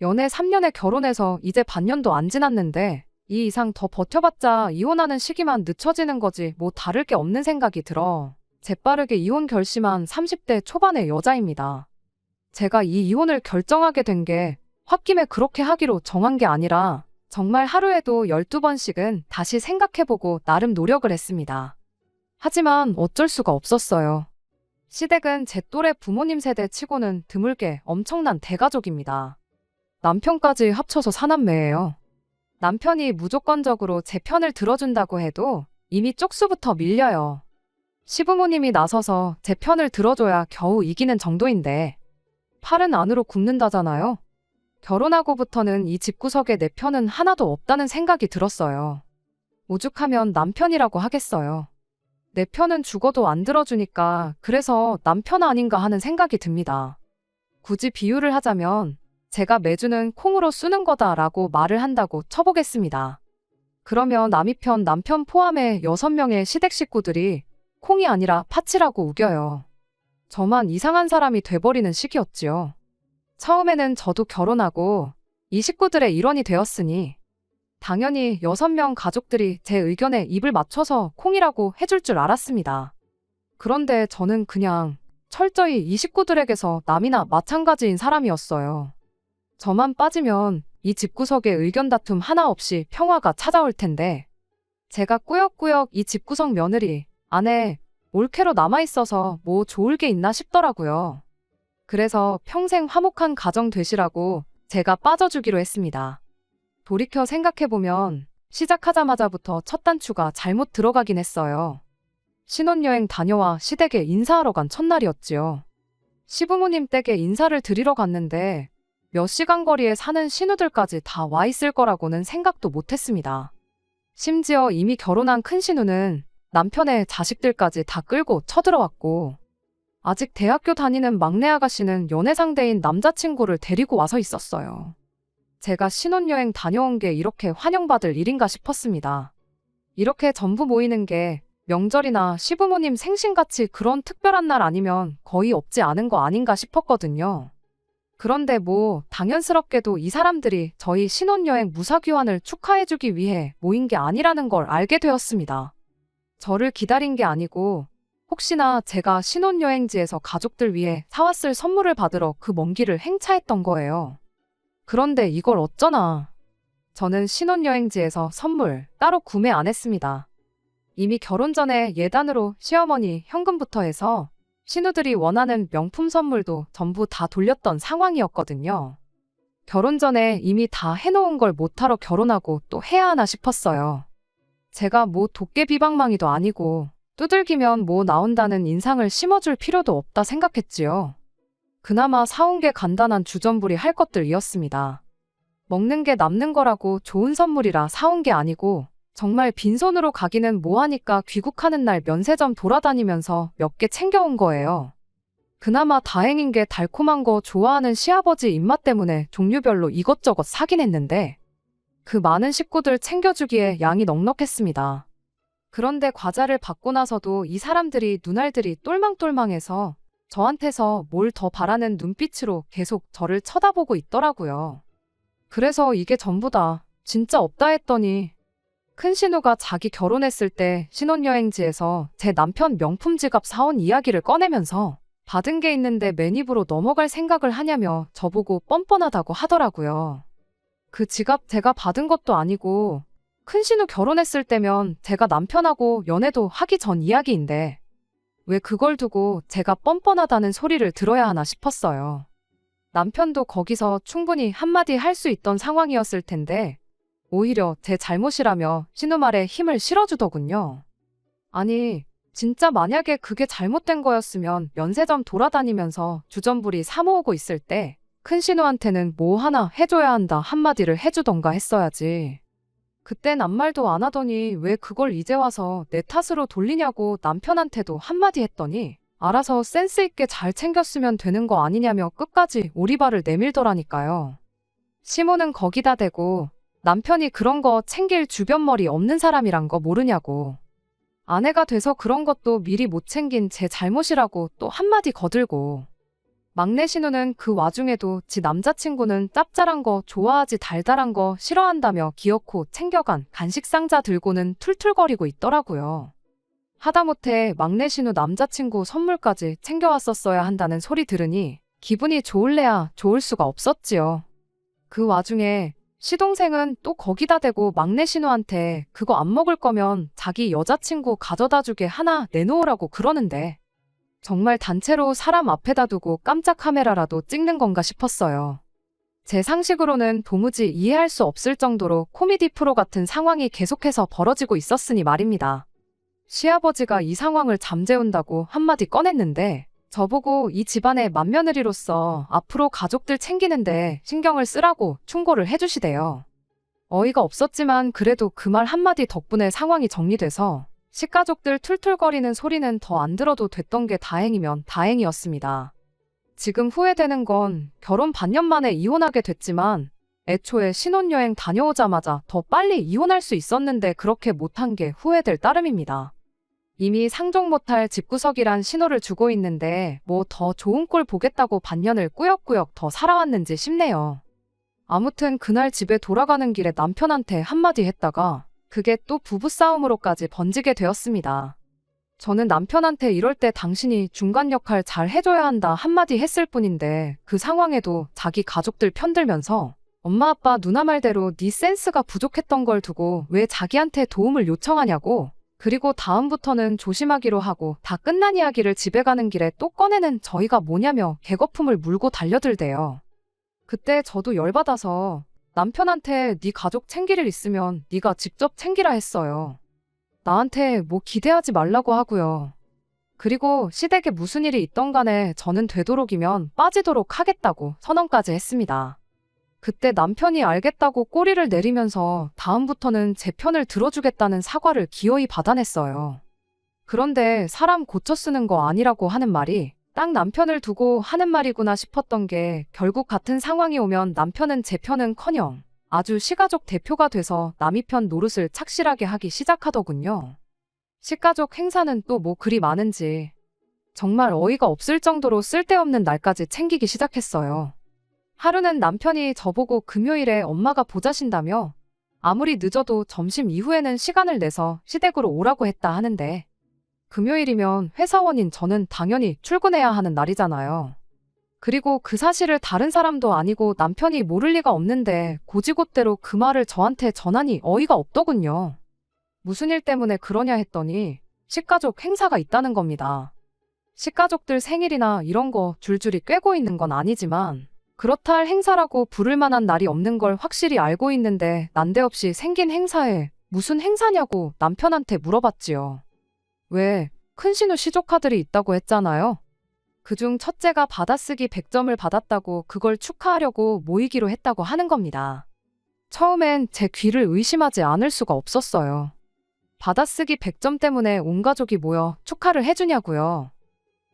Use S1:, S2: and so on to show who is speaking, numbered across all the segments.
S1: 연애 3년에 결혼해서 이제 반년도 안 지났는데 이 이상 더 버텨봤자 이혼하는 시기만 늦춰지는 거지 뭐 다를 게 없는 생각이 들어. 재빠르게 이혼 결심한 30대 초반의 여자입니다. 제가 이 이혼을 결정하게 된 게 홧김에 그렇게 하기로 정한 게 아니라 정말 하루에도 12번씩은 다시 생각해보고 나름 노력을 했습니다. 하지만 어쩔 수가 없었어요. 시댁은 제 또래 부모님 세대 치고는 드물게 엄청난 대가족입니다. 남편까지 합쳐서 4남매예요. 남편이 무조건적으로 제 편을 들어준다고 해도 이미 쪽수부터 밀려요. 시부모님이 나서서 제 편을 들어줘야 겨우 이기는 정도인데 팔은 안으로 굽는다잖아요. 결혼하고부터는 이 집구석에 내 편은 하나도 없다는 생각이 들었어요. 오죽하면 남편이라고 하겠어요. 내 편은 죽어도 안 들어주니까 그래서 남편 아닌가 하는 생각이 듭니다. 굳이 비유를 하자면 제가 매주는 콩으로 쓰는 거다라고 말을 한다고 쳐보겠습니다. 그러면 남이 편 남편 포함해 6명의 시댁 식구들이 콩이 아니라 팥이라고 우겨요. 저만 이상한 사람이 돼버리는 시기였지요. 처음에는 저도 결혼하고 이 식구들의 일원이 되었으니 당연히 6명 가족들이 제 의견에 입을 맞춰서 콩이라고 해줄 줄 알았습니다. 그런데 저는 그냥 철저히 이 식구들에게서 남이나 마찬가지인 사람이었어요. 저만 빠지면 이 집구석에 의견 다툼 하나 없이 평화가 찾아올 텐데 제가 꾸역꾸역 이 집구석 며느리 안에 올케로 남아있어서 뭐 좋을 게 있나 싶더라고요. 그래서 평생 화목한 가정 되시라고 제가 빠져주기로 했습니다. 돌이켜 생각해보면 시작하자마자부터 첫 단추가 잘못 들어가긴 했어요. 신혼여행 다녀와 시댁에 인사하러 간 첫날이었지요. 시부모님 댁에 인사를 드리러 갔는데 몇 시간 거리에 사는 신우들까지 다 와 있을 거라고는 생각도 못했습니다. 심지어 이미 결혼한 큰 신우는 남편의 자식들까지 다 끌고 쳐들어왔고 아직 대학교 다니는 막내 아가씨는 연애 상대인 남자친구를 데리고 와서 있었어요. 제가 신혼여행 다녀온 게 이렇게 환영받을 일인가 싶었습니다. 이렇게 전부 모이는 게 명절이나 시부모님 생신같이 그런 특별한 날 아니면 거의 없지 않은 거 아닌가 싶었거든요. 그런데 뭐 당연스럽게도 이 사람들이 저희 신혼여행 무사귀환을 축하해주기 위해 모인 게 아니라는 걸 알게 되었습니다. 저를 기다린 게 아니고 혹시나 제가 신혼여행지에서 가족들 위해 사왔을 선물을 받으러 그 먼 길을 행차했던 거예요. 그런데 이걸 어쩌나. 저는 신혼여행지에서 선물 따로 구매 안 했습니다. 이미 결혼 전에 예단으로 시어머니 현금부터 해서 신우들이 원하는 명품 선물도 전부 다 돌렸던 상황이었거든요. 결혼 전에 이미 다 해놓은 걸 못하러 결혼하고 또 해야 하나 싶었어요. 제가 뭐 도깨비방망이도 아니고 두들기면 뭐 나온다는 인상을 심어줄 필요도 없다 생각했지요. 그나마 사온 게 간단한 주전부리 할 것들이었습니다. 먹는 게 남는 거라고 좋은 선물이라 사온 게 아니고 정말 빈손으로 가기는 뭐하니까 귀국하는 날 면세점 돌아다니면서 몇 개 챙겨온 거예요. 그나마 다행인 게 달콤한 거 좋아하는 시아버지 입맛 때문에 종류별로 이것저것 사긴 했는데 그 많은 식구들 챙겨주기에 양이 넉넉했습니다. 그런데 과자를 받고 나서도 이 사람들이 눈알들이 똘망똘망해서 저한테서 뭘 더 바라는 눈빛으로 계속 저를 쳐다보고 있더라고요. 그래서 이게 전부다. 진짜 없다 했더니 큰 신우가 자기 결혼했을 때 신혼여행지에서 제 남편 명품 지갑 사온 이야기를 꺼내면서 받은 게 있는데 맨입으로 넘어갈 생각을 하냐며 저보고 뻔뻔하다고 하더라고요. 그 지갑 제가 받은 것도 아니고 큰 신우 결혼했을 때면 제가 남편하고 연애도 하기 전 이야기인데 왜 그걸 두고 제가 뻔뻔하다는 소리를 들어야 하나 싶었어요. 남편도 거기서 충분히 한마디 할 수 있던 상황이었을 텐데 오히려 제 잘못이라며 신우 말에 힘을 실어주더군요. 아니, 진짜 만약에 그게 잘못된 거였으면 면세점 돌아다니면서 주전부리 사 모으고 있을 때 큰 신우한테는 뭐 하나 해줘야 한다 한마디를 해주던가 했어야지. 그땐 아무 말도 안 하더니 왜 그걸 이제 와서 내 탓으로 돌리냐고 남편한테도 한마디 했더니 알아서 센스 있게 잘 챙겼으면 되는 거 아니냐며 끝까지 오리발을 내밀더라니까요. 시모는 거기다 대고 남편이 그런 거 챙길 주변머리 없는 사람이란 거 모르냐고. 아내가 돼서 그런 것도 미리 못 챙긴 제 잘못이라고 또 한마디 거들고. 막내 신우는 그 와중에도 지 남자친구는 짭짤한 거 좋아하지 달달한 거 싫어한다며 기어코 챙겨간 간식 상자 들고는 툴툴거리고 있더라고요. 하다못해 막내 신우 남자친구 선물까지 챙겨왔었어야 한다는 소리 들으니 기분이 좋을래야 좋을 수가 없었지요. 그 와중에 시동생은 또 거기다 대고 막내 신우한테 그거 안 먹을 거면 자기 여자친구 가져다 주게 하나 내놓으라고 그러는데 정말 단체로 사람 앞에다 두고 깜짝 카메라라도 찍는 건가 싶었어요. 제 상식으로는 도무지 이해할 수 없을 정도로 코미디 프로 같은 상황이 계속해서 벌어지고 있었으니 말입니다. 시아버지가 이 상황을 잠재운다고 한마디 꺼냈는데 저보고 이 집안의 맏며느리로서 앞으로 가족들 챙기는데 신경을 쓰라고 충고를 해주시대요. 어이가 없었지만 그래도 그 말 한마디 덕분에 상황이 정리돼서 식가족들 툴툴거리는 소리는 더 안 들어도 됐던 게 다행이면 다행이었습니다. 지금 후회되는 건 결혼 반년 만에 이혼하게 됐지만 애초에 신혼여행 다녀오자마자 더 빨리 이혼할 수 있었는데 그렇게 못한 게 후회될 따름입니다. 이미 상종 못할 집구석이란 신호를 주고 있는데 뭐 더 좋은 꼴 보겠다고 반년을 꾸역꾸역 더 살아왔는지 싶네요. 아무튼 그날 집에 돌아가는 길에 남편한테 한마디 했다가 그게 또 부부싸움으로까지 번지게 되었습니다. 저는 남편한테 이럴 때 당신이 중간 역할 잘 해줘야 한다 한마디 했을 뿐인데 그 상황에도 자기 가족들 편들면서 엄마 아빠 누나 말대로 네 센스가 부족했던 걸 두고 왜 자기한테 도움을 요청하냐고 그리고 다음부터는 조심하기로 하고 다 끝난 이야기를 집에 가는 길에 또 꺼내는 저희가 뭐냐며 개거품을 물고 달려들대요. 그때 저도 열받아서 남편한테 네 가족 챙길 일 있으면 네가 직접 챙기라 했어요. 나한테 뭐 기대하지 말라고 하고요. 그리고 시댁에 무슨 일이 있던 간에 저는 되도록이면 빠지도록 하겠다고 선언까지 했습니다. 그때 남편이 알겠다고 꼬리를 내리면서 다음부터는 제 편을 들어주겠다는 사과를 기어이 받아냈어요. 그런데 사람 고쳐 쓰는 거 아니라고 하는 말이 딱 남편을 두고 하는 말이구나 싶었던 게 결국 같은 상황이 오면 남편은 제 편은커녕 아주 시가족 대표가 돼서 남이 편 노릇을 착실하게 하기 시작하더군요. 시가족 행사는 또 뭐 그리 많은지 정말 어이가 없을 정도로 쓸데없는 날까지 챙기기 시작했어요. 하루는 남편이 저보고 금요일에 엄마가 보자신다며 아무리 늦어도 점심 이후에는 시간을 내서 시댁으로 오라고 했다 하는데 금요일이면 회사원인 저는 당연히 출근해야 하는 날이잖아요. 그리고 그 사실을 다른 사람도 아니고 남편이 모를 리가 없는데 고지곳대로 그 말을 저한테 전하니 어이가 없더군요. 무슨 일 때문에 그러냐 했더니 식가족 행사가 있다는 겁니다. 식가족들 생일이나 이런 거 줄줄이 꿰고 있는 건 아니지만 그렇다 할 행사라고 부를 만한 날이 없는 걸 확실히 알고 있는데 난데없이 생긴 행사에 무슨 행사냐고 남편한테 물어봤지요. 왜? 큰신우 시조카들이 있다고 했잖아요. 그중 첫째가 받아쓰기 100점을 받았다고 그걸 축하하려고 모이기로 했다고 하는 겁니다. 처음엔 제 귀를 의심하지 않을 수가 없었어요. 받아쓰기 100점 때문에 온 가족이 모여 축하를 해주냐고요.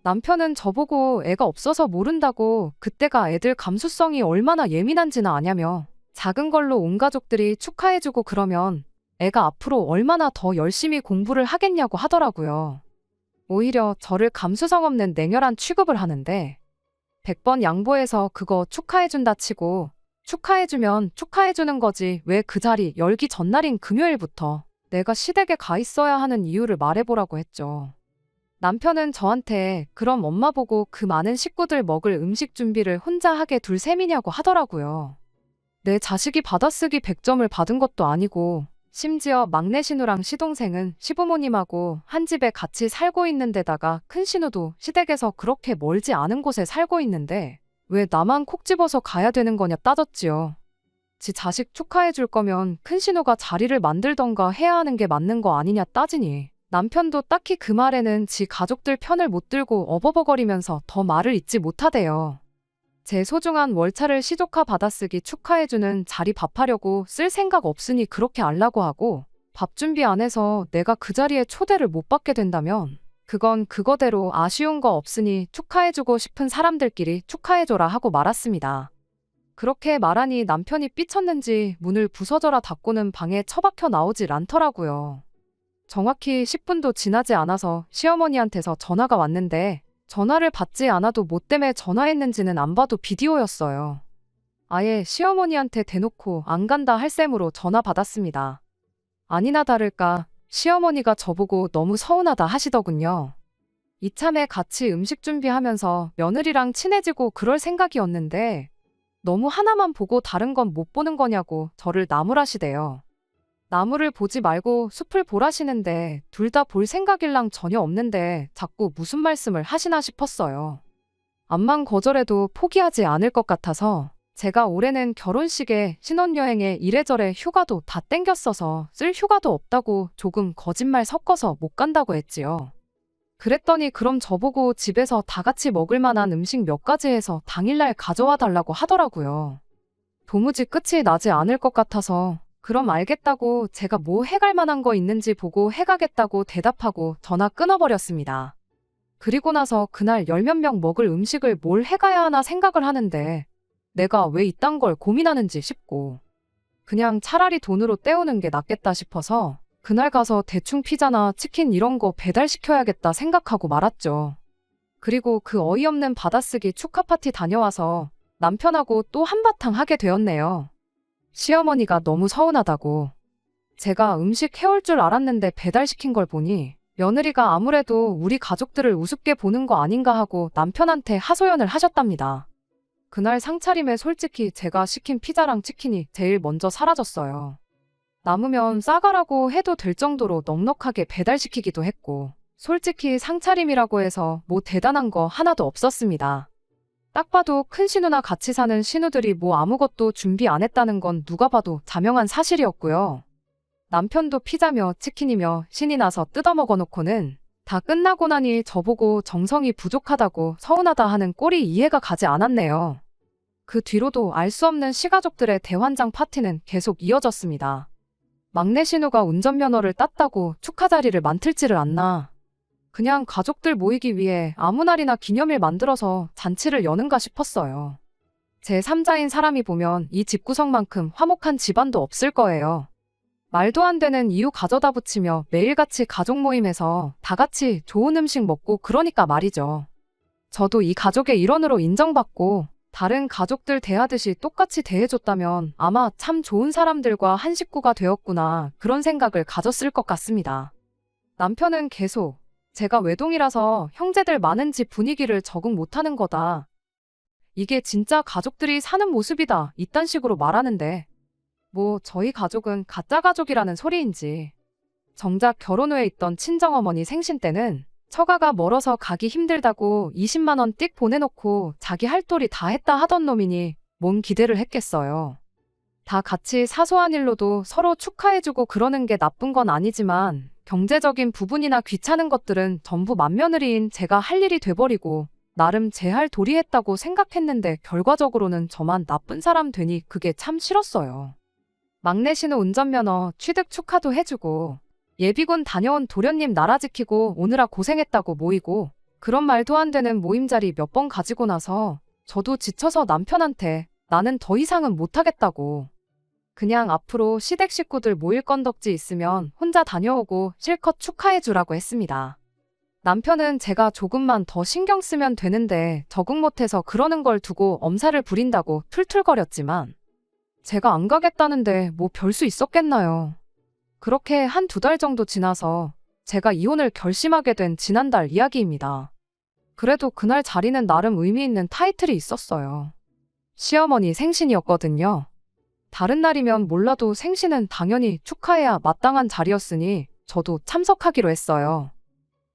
S1: 남편은 저보고 애가 없어서 모른다고 그때가 애들 감수성이 얼마나 예민한지는 아냐며 작은 걸로 온 가족들이 축하해주고 그러면 애가 앞으로 얼마나 더 열심히 공부를 하겠냐고 하더라고요. 오히려 저를 감수성 없는 냉혈한 취급을 하는데 100번 양보해서 그거 축하해준다 치고 축하해주면 축하해주는 거지 왜 그 자리 열기 전날인 금요일부터 내가 시댁에 가 있어야 하는 이유를 말해보라고 했죠. 남편은 저한테 그럼 엄마 보고 그 많은 식구들 먹을 음식 준비를 혼자 하게 둘 셈이냐고 하더라고요. 내 자식이 받아쓰기 100점을 받은 것도 아니고 심지어 막내 신우랑 시동생은 시부모님하고 한 집에 같이 살고 있는 데다가 큰 신우도 시댁에서 그렇게 멀지 않은 곳에 살고 있는데 왜 나만 콕 집어서 가야 되는 거냐 따졌지요. 지 자식 축하해 줄 거면 큰 신우가 자리를 만들던가 해야 하는 게 맞는 거 아니냐 따지니 남편도 딱히 그 말에는 지 가족들 편을 못 들고 어버버거리면서 더 말을 잇지 못하대요. 제 소중한 월차를 시조카 받아쓰기 축하해주는 자리 밥하려고 쓸 생각 없으니 그렇게 알라고 하고 밥 준비 안 해서 내가 그 자리에 초대를 못 받게 된다면 그건 그거대로 아쉬운 거 없으니 축하해주고 싶은 사람들끼리 축하해줘라 하고 말았습니다. 그렇게 말하니 남편이 삐쳤는지 문을 부서져라 닫고는 방에 처박혀 나오질 않더라고요. 정확히 10분도 지나지 않아서 시어머니한테서 전화가 왔는데 전화를 받지 않아도 뭐 때문에 전화했는지는 안 봐도 비디오였어요. 아예 시어머니한테 대놓고 안 간다 할 셈으로 전화 받았습니다. 아니나 다를까 시어머니가 저보고 너무 서운하다 하시더군요. 이참에 같이 음식 준비하면서 며느리랑 친해지고 그럴 생각이었는데 너무 하나만 보고 다른 건 못 보는 거냐고 저를 나무라시대요. 나무를 보지 말고 숲을 보라시는데 둘 다 볼 생각일랑 전혀 없는데 자꾸 무슨 말씀을 하시나 싶었어요. 암만 거절해도 포기하지 않을 것 같아서 제가 올해는 결혼식에 신혼여행에 이래저래 휴가도 다 땡겼어서 쓸 휴가도 없다고 조금 거짓말 섞어서 못 간다고 했지요. 그랬더니 그럼 저보고 집에서 다 같이 먹을 만한 음식 몇 가지 해서 당일날 가져와 달라고 하더라고요. 도무지 끝이 나지 않을 것 같아서 그럼 알겠다고 제가 뭐 해갈 만한 거 있는지 보고 해가겠다고 대답하고 전화 끊어버렸습니다. 그리고 나서 그날 열 몇 명 먹을 음식을 뭘 해가야 하나 생각을 하는데 내가 왜 이딴 걸 고민하는지 싶고 그냥 차라리 돈으로 때우는 게 낫겠다 싶어서 그날 가서 대충 피자나 치킨 이런 거 배달시켜야겠다 생각하고 말았죠. 그리고 그 어이없는 받아쓰기 축하 파티 다녀와서 남편하고 또 한바탕 하게 되었네요. 시어머니가 너무 서운하다고. 제가 음식 해올 줄 알았는데 배달시킨 걸 보니 며느리가 아무래도 우리 가족들을 우습게 보는 거 아닌가 하고 남편한테 하소연을 하셨답니다. 그날 상차림에 솔직히 제가 시킨 피자랑 치킨이 제일 먼저 사라졌어요. 남으면 싸가라고 해도 될 정도로 넉넉하게 배달시키기도 했고 솔직히 상차림이라고 해서 뭐 대단한 거 하나도 없었습니다. 딱 봐도 큰 신우나 같이 사는 신우들이 뭐 아무것도 준비 안 했다는 건 누가 봐도 자명한 사실이었고요. 남편도 피자며 치킨이며 신이 나서 뜯어먹어 놓고는 다 끝나고 나니 저보고 정성이 부족하다고 서운하다 하는 꼴이 이해가 가지 않았네요. 그 뒤로도 알 수 없는 시가족들의 대환장 파티는 계속 이어졌습니다. 막내 신우가 운전면허를 땄다고 축하 자리를 만들지를 않나. 그냥 가족들 모이기 위해 아무 날이나 기념일 만들어서 잔치를 여는가 싶었어요. 제3자인 사람이 보면 이 집구석만큼 화목한 집안도 없을 거예요. 말도 안 되는 이유 가져다 붙이며 매일같이 가족 모임에서 다 같이 좋은 음식 먹고 그러니까 말이죠. 저도 이 가족의 일원으로 인정받고 다른 가족들 대하듯이 똑같이 대해줬다면 아마 참 좋은 사람들과 한 식구가 되었구나 그런 생각을 가졌을 것 같습니다. 남편은 계속 제가 외동이라서 형제들 많은 집 분위기를 적응 못하는 거다. 이게 진짜 가족들이 사는 모습이다 이딴 식으로 말하는데 뭐 저희 가족은 가짜 가족이라는 소리인지 정작 결혼 후에 있던 친정어머니 생신 때는 처가가 멀어서 가기 힘들다고 20만 원 띡 보내놓고 자기 할 도리 다 했다 하던 놈이니 뭔 기대를 했겠어요. 다 같이 사소한 일로도 서로 축하해주고 그러는 게 나쁜 건 아니지만 경제적인 부분이나 귀찮은 것들은 전부 맏며느리인 제가 할 일이 돼버리고 나름 제 할 도리 했다고 생각했는데 결과적으로는 저만 나쁜 사람 되니 그게 참 싫었어요. 막내 신우 운전면허 취득 축하도 해주고 예비군 다녀온 도련님 나라 지키고 오느라 고생했다고 모이고 그런 말도 안 되는 모임 자리 몇 번 가지고 나서 저도 지쳐서 남편한테 나는 더 이상은 못하겠다고 그냥 앞으로 시댁 식구들 모일 건덕지 있으면 혼자 다녀오고 실컷 축하해주라고 했습니다. 남편은 제가 조금만 더 신경 쓰면 되는데 적응 못해서 그러는 걸 두고 엄살을 부린다고 툴툴거렸지만 제가 안 가겠다는데 뭐 별 수 있었겠나요. 그렇게 한 2달 정도 지나서 제가 이혼을 결심하게 된 지난달 이야기입니다. 그래도 그날 자리는 나름 의미 있는 타이틀이 있었어요. 시어머니 생신이었거든요. 다른 날이면 몰라도 생신은 당연히 축하해야 마땅한 자리였으니 저도 참석하기로 했어요.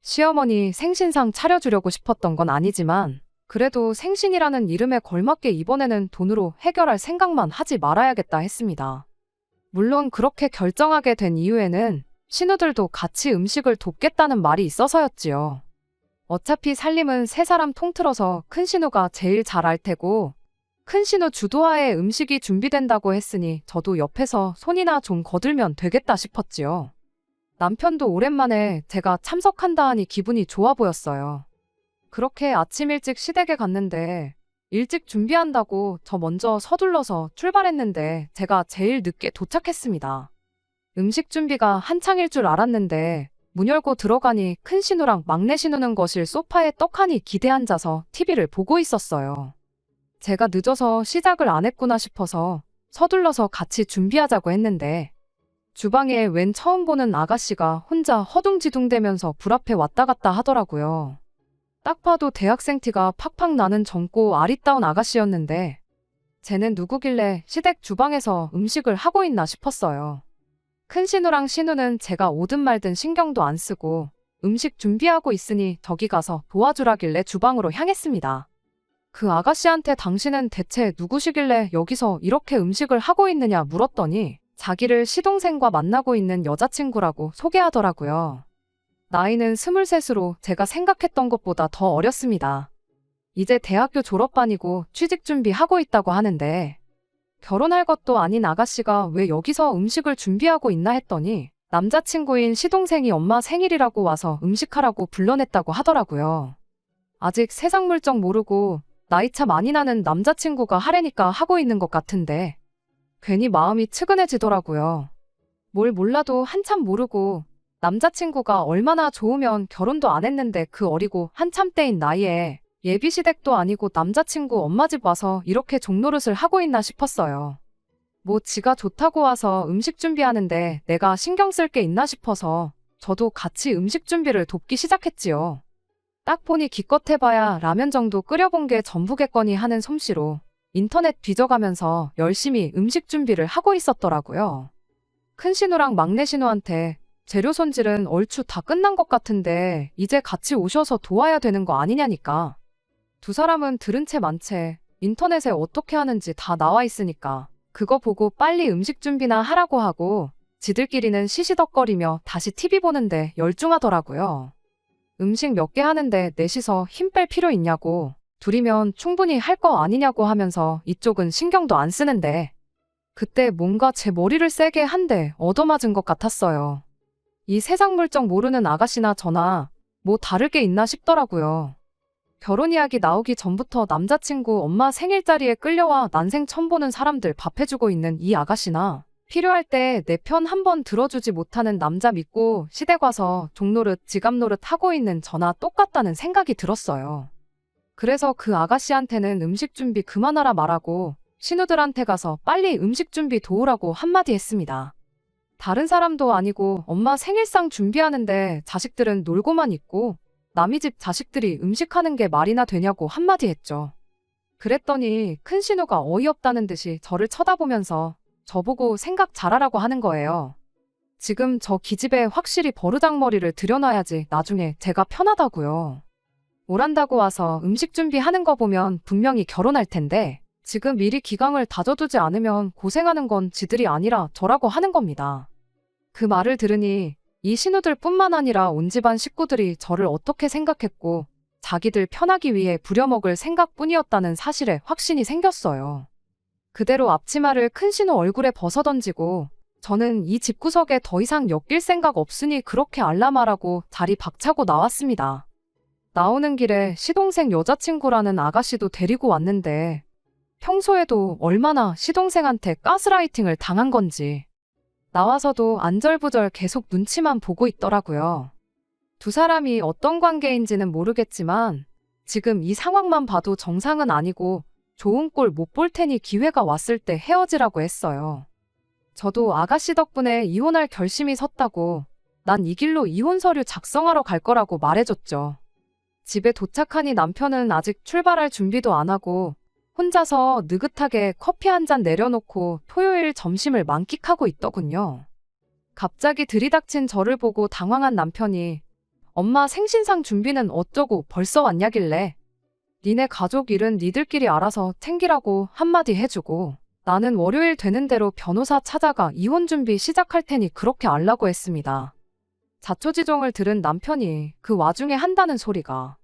S1: 시어머니 생신상 차려주려고 싶었던 건 아니지만 그래도 생신이라는 이름에 걸맞게 이번에는 돈으로 해결할 생각만 하지 말아야겠다 했습니다. 물론 그렇게 결정하게 된 이유에는 신우들도 같이 음식을 돕겠다는 말이 있어서였지요. 어차피 살림은 세 사람 통틀어서 큰 신우가 제일 잘 알 테고 큰 신우 주도하에 음식이 준비된다고 했으니 저도 옆에서 손이나 좀 거들면 되겠다 싶었지요. 남편도 오랜만에 제가 참석한다 하니 기분이 좋아 보였어요. 그렇게 아침 일찍 시댁에 갔는데 일찍 준비한다고 저 먼저 서둘러서 출발했는데 제가 제일 늦게 도착했습니다. 음식 준비가 한창일 줄 알았는데 문 열고 들어가니 큰 신우랑 막내 신우는 거실 소파에 떡하니 기대 앉아서 TV를 보고 있었어요. 제가 늦어서 시작을 안 했구나 싶어서 서둘러서 같이 준비하자고 했는데 주방에 웬 처음 보는 아가씨가 혼자 허둥지둥대면서 불 앞에 왔다 갔다 하더라고요. 딱 봐도 대학생 티가 팍팍 나는 젊고 아리따운 아가씨였는데 쟤는 누구길래 시댁 주방에서 음식을 하고 있나 싶었어요. 큰 신우랑 신우는 제가 오든 말든 신경도 안 쓰고 음식 준비하고 있으니 저기 가서 도와주라길래 주방으로 향했습니다. 그 아가씨한테 당신은 대체 누구시길래 여기서 이렇게 음식을 하고 있느냐 물었더니 자기를 시동생과 만나고 있는 여자친구라고 소개하더라고요. 나이는 23으로 제가 생각했던 것보다 더 어렸습니다. 이제 대학교 졸업반이고 취직 준비하고 있다고 하는데 결혼할 것도 아닌 아가씨가 왜 여기서 음식을 준비하고 있나 했더니 남자친구인 시동생이 엄마 생일이라고 와서 음식하라고 불러냈다고 하더라고요. 아직 세상 물정 모르고 나이차 많이 나는 남자친구가 하래니까 하고 있는 것 같은데 괜히 마음이 측은해지더라고요. 뭘 몰라도 한참 모르고 남자친구가 얼마나 좋으면 결혼도 안 했는데 그 어리고 한참 때인 나이에 예비시댁도 아니고 남자친구 엄마 집 와서 이렇게 종노릇을 하고 있나 싶었어요. 뭐 지가 좋다고 와서 음식 준비하는데 내가 신경 쓸 게 있나 싶어서 저도 같이 음식 준비를 돕기 시작했지요. 딱 보니 기껏 해봐야 라면 정도 끓여본 게 전부겠거니 하는 솜씨로 인터넷 뒤져가면서 열심히 음식 준비를 하고 있었더라고요. 큰 신우랑 막내 신우한테 재료 손질은 얼추 다 끝난 것 같은데 이제 같이 오셔서 도와야 되는 거 아니냐니까. 두 사람은 들은 채 만 채 인터넷에 어떻게 하는지 다 나와 있으니까 그거 보고 빨리 음식 준비나 하라고 하고 지들끼리는 시시덕거리며 다시 TV 보는데 열중하더라고요. 음식 몇 개 하는데 넷이서 힘 뺄 필요 있냐고 둘이면 충분히 할 거 아니냐고 하면서 이쪽은 신경도 안 쓰는데 그때 뭔가 제 머리를 세게 한 대 얻어맞은 것 같았어요. 이 세상 물정 모르는 아가씨나 저나 뭐 다를 게 있나 싶더라고요. 결혼 이야기 나오기 전부터 남자친구 엄마 생일자리에 끌려와 난생 처음 보는 사람들 밥 해주고 있는 이 아가씨나 필요할 때 내 편 한 번 들어주지 못하는 남자 믿고 시댁 와서 종노릇 지갑노릇 하고 있는 저나 똑같다는 생각이 들었어요. 그래서 그 아가씨한테는 음식 준비 그만하라 말하고 신우들한테 가서 빨리 음식 준비 도우라고 한마디 했습니다. 다른 사람도 아니고 엄마 생일상 준비하는데 자식들은 놀고만 있고 남의 집 자식들이 음식하는 게 말이나 되냐고 한마디 했죠. 그랬더니 큰 신우가 어이없다는 듯이 저를 쳐다보면서 저보고 생각 잘하라고 하는 거예요. 지금 저 기집애 확실히 버르장머리를 들여놔야지 나중에 제가 편하다고요. 오란다고 와서 음식 준비하는 거 보면 분명히 결혼할 텐데 지금 미리 기강을 다져두지 않으면 고생하는 건 지들이 아니라 저라고 하는 겁니다. 그 말을 들으니 이 신우들 뿐만 아니라 온 집안 식구들이 저를 어떻게 생각했고 자기들 편하기 위해 부려먹을 생각뿐이었다는 사실에 확신이 생겼어요. 그대로 앞치마를 큰 신우 얼굴에 벗어던지고 저는 이 집구석에 더 이상 엮일 생각 없으니 그렇게 알라말하고 자리 박차고 나왔습니다. 나오는 길에 시동생 여자친구라는 아가씨도 데리고 왔는데 평소에도 얼마나 시동생한테 가스라이팅을 당한 건지 나와서도 안절부절 계속 눈치만 보고 있더라고요. 두 사람이 어떤 관계인지는 모르겠지만 지금 이 상황만 봐도 정상은 아니고 좋은 꼴 못 볼 테니 기회가 왔을 때 헤어지라고 했어요. 저도 아가씨 덕분에 이혼할 결심이 섰다고 난 이 길로 이혼 서류 작성하러 갈 거라고 말해줬죠. 집에 도착하니 남편은 아직 출발할 준비도 안 하고 혼자서 느긋하게 커피 한 잔 내려놓고 토요일 점심을 만끽하고 있더군요. 갑자기 들이닥친 저를 보고 당황한 남편이 엄마 생신상 준비는 어쩌고 벌써 왔냐길래 니네 가족 일은 니들끼리 알아서 챙기라고 한마디 해주고 나는 월요일 되는 대로 변호사 찾아가 이혼 준비 시작할 테니 그렇게 알라고 했습니다. 자초지종을 들은 남편이 그 와중에 한다는 소리가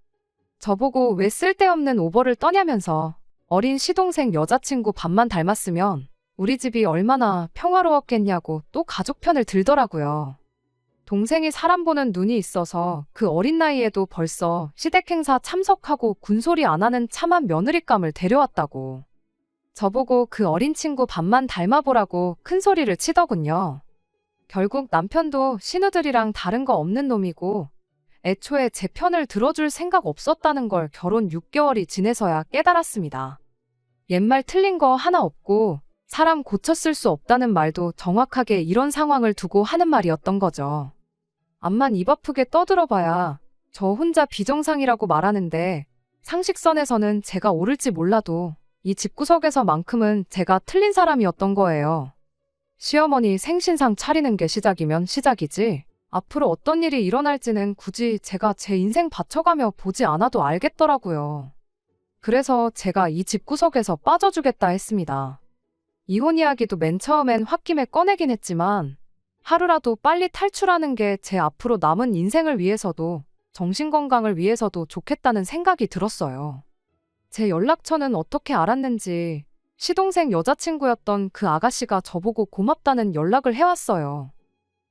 S1: 저보고 왜 쓸데없는 오버를 떠냐면서 어린 시동생 여자친구 밥만 닮았으면 우리 집이 얼마나 평화로웠겠냐고 또 가족 편을 들더라고요. 동생이 사람 보는 눈이 있어서 그 어린 나이에도 벌써 시댁 행사 참석하고 군소리 안 하는 참한 며느리감을 데려왔다고. 저보고 그 어린 친구 밥만 닮아보라고 큰 소리를 치더군요. 결국 남편도 신우들이랑 다른 거 없는 놈이고 애초에 제 편을 들어줄 생각 없었다는 걸 결혼 6개월이 지내서야 깨달았습니다. 옛말 틀린 거 하나 없고 사람 고쳤을 수 없다는 말도 정확하게 이런 상황을 두고 하는 말이었던 거죠. 암만 입 아프게 떠들어봐야 저 혼자 비정상이라고 말하는데 상식선에서는 제가 옳을지 몰라도 이 집구석에서만큼은 제가 틀린 사람이었던 거예요. 시어머니 생신상 차리는 게 시작이면 시작이지 앞으로 어떤 일이 일어날지는 굳이 제가 제 인생 바쳐가며 보지 않아도 알겠더라고요. 그래서 제가 이 집구석에서 빠져주겠다 했습니다. 이혼 이야기도 맨 처음엔 홧김에 꺼내긴 했지만 하루라도 빨리 탈출하는 게 제 앞으로 남은 인생을 위해서도 정신건강을 위해서도 좋겠다는 생각이 들었어요. 제 연락처는 어떻게 알았는지 시동생 여자친구였던 그 아가씨가 저보고 고맙다는 연락을 해왔어요.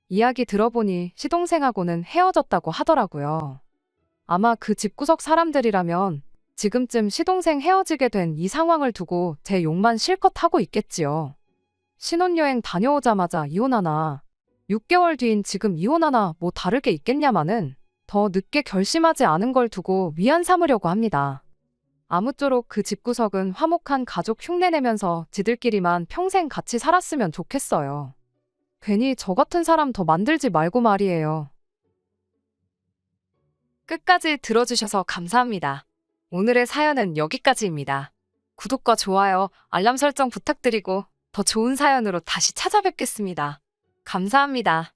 S1: 이야기 들어보니 시동생하고는 헤어졌다고 하더라고요. 아마 그 집구석 사람들이라면 지금쯤 시동생 헤어지게 된 이 상황을 두고 제 욕만 실컷 하고 있겠지요. 신혼여행 다녀오자마자 이혼하나 6개월 뒤인 지금 이혼하나 뭐 다를 게 있겠냐마는 더 늦게 결심하지 않은 걸 두고 위안 삼으려고 합니다. 아무쪼록 그 집구석은 화목한 가족 흉내내면서 지들끼리만 평생 같이 살았으면 좋겠어요. 괜히 저 같은 사람 더 만들지 말고 말이에요. 끝까지 들어주셔서 감사합니다. 오늘의 사연은 여기까지입니다. 구독과 좋아요, 알람 설정 부탁드리고 더 좋은 사연으로 다시 찾아뵙겠습니다. 감사합니다.